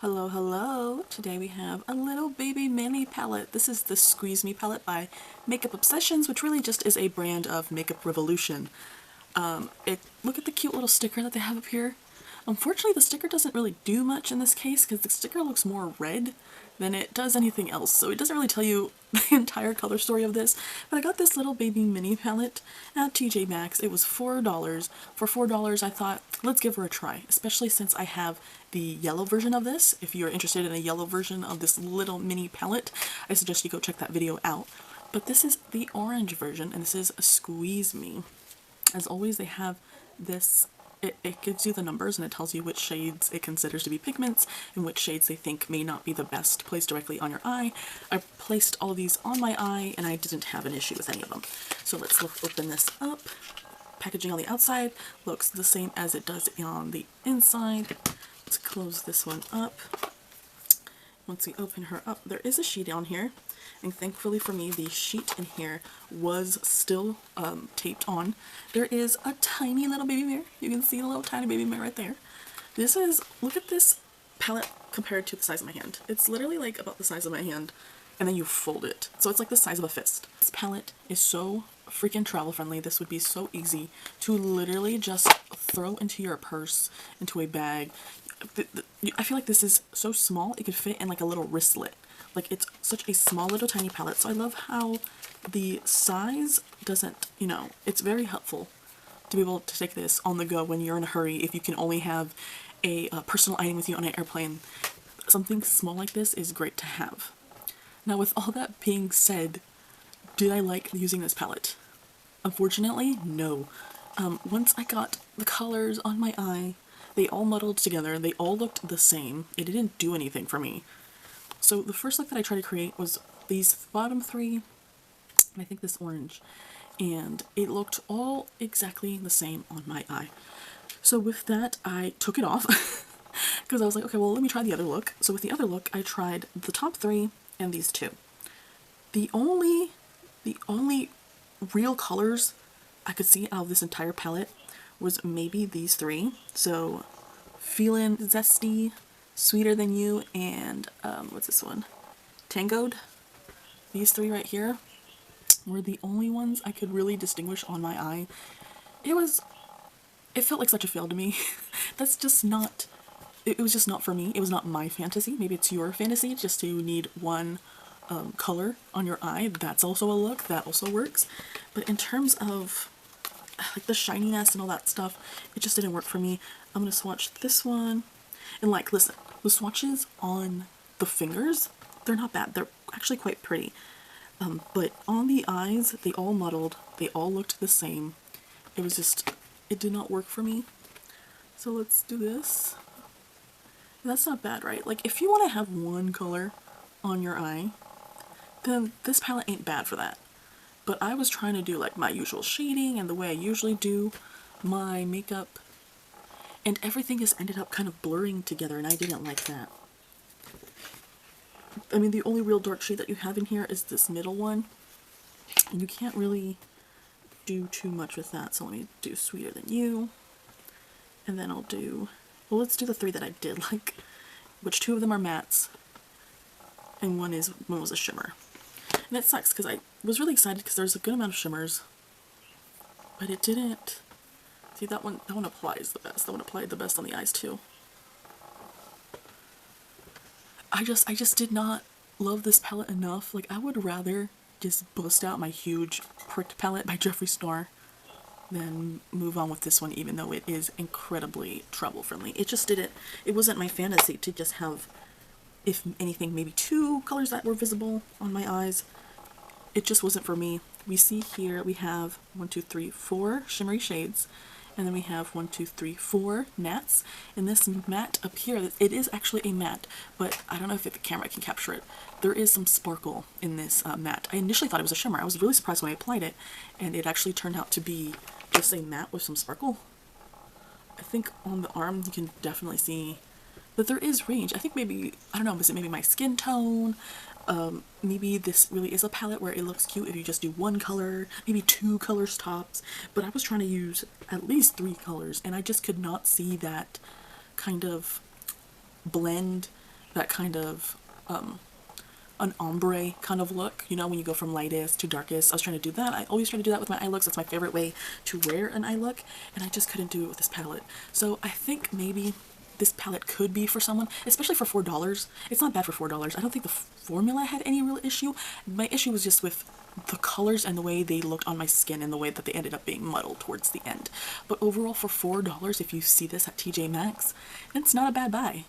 Hello, hello! Today we have a little baby mini palette. This is the Squeeze Me palette by Makeup Obsessions, which really just is a brand of Makeup Revolution. Look at the cute little sticker that they have up here. Unfortunately, the sticker doesn't really do much in this case because the sticker looks more red than it does anything else, so it doesn't really tell you the entire color story of this. But I got this little baby mini palette at TJ Maxx. It was $4. For $4, I thought, let's give her a try, especially since I have the yellow version of this. If you're interested in a yellow version of this little mini palette, I suggest you go check that video out. But this is the orange version, and this is Squeeze Me. As always, they have this. It gives you the numbers and it tells you which shades it considers to be pigments and which shades they think may not be the best placed directly on your eye. I placed all of these on my eye and I didn't have an issue with any of them. So let's open this up. Packaging on the outside looks the same as it does on the inside. Let's close this one up. Once we open her up, there is a sheet on here. And thankfully for me, the sheet in here was still taped on. There is a tiny little baby mirror. You can see a little tiny baby mirror right there. This is, look at this palette compared to the size of my hand. It's literally like about the size of my hand, and then you fold it. So it's like the size of a fist. This palette is so freaking travel friendly. This would be so easy to literally just throw into your purse, into a bag. I feel like this is so small, it could fit in like a little wristlet. Like, it's such a small little tiny palette, so I love how the size doesn't, it's very helpful to be able to take this on the go when you're in a hurry. If you can only have a personal item with you on an airplane, something small like this is great to have. Now, with all that being said, did I like using this palette? Unfortunately, no. Once I got the colors on my eye, they all muddled together, they all looked the same. It didn't do anything for me. So the first look that I tried to create was these bottom three, and I think this orange, and it looked all exactly the same on my eye. So with that, I took it off because I was like, okay, well, let me try the other look. So with the other look, I tried the top three and these two. The only real colors I could see out of this entire palette was maybe these three. So Feelin' Zesty, Sweeter Than You, and what's this one? Tangoed. These three right here were the only ones I could really distinguish on my eye. It felt like such a fail to me. That's just not, it was just not for me. It was not my fantasy. Maybe it's your fantasy just to need one color on your eye. That's also a look. That also works. But in terms of like the shininess and all that stuff, it just didn't work for me. I'm gonna swatch this one. And like, listen, the swatches on the fingers, they're not bad. They're actually quite pretty. But on the eyes, they all muddled. They all looked the same. It was just, it did not work for me. So let's do this. And that's not bad, right? Like, if you want to have one color on your eye, then this palette ain't bad for that. But I was trying to do like my usual shading and the way I usually do my makeup, and everything just ended up kind of blurring together, and I didn't like that. I mean, the only real dark shade that you have in here is this middle one, and you can't really do too much with that. So let me do Sweeter Than You, and then I'll do, well, let's do the three that I did like, which two of them are mattes, and one was a shimmer. And that sucks because I was really excited because there's a good amount of shimmers, but it didn't. See, that one applies the best. That one applied the best on the eyes too. I just did not love this palette enough. Like, I would rather just bust out my huge Pricked palette by Jeffree Star than move on with this one, even though it is incredibly travel friendly. It just didn't, it wasn't my fantasy to just have, if anything, maybe two colors that were visible on my eyes. It just wasn't for me. We see here we have 1, 2, 3, 4 shimmery shades, and then we have 1, 2, 3, 4 mattes. And this matte up here, it is actually a matte, but I don't know if the camera can capture it. There is some sparkle in this matte. I initially thought it was a shimmer. I was really surprised when I applied it, and it actually turned out to be just a matte with some sparkle. I think on the arm you can definitely see that there is range. I think maybe, I don't know, is it maybe my skin tone? Maybe this really is a palette where it looks cute if you just do one color, maybe 2 colors tops, but I was trying to use at least 3 colors, and I just could not see that kind of blend that kind of an ombre kind of look, you know, when you go from lightest to darkest. I was trying to do that. I always try to do that with my eye looks. That's my favorite way to wear an eye look, and I just couldn't do it with this palette. So I think maybe this palette could be for someone, especially for $4. It's not bad for $4. I don't think the formula had any real issue. My issue was just with the colors and the way they looked on my skin and the way that they ended up being muddled towards the end. But overall, for $4, if you see this at TJ Maxx, it's not a bad buy.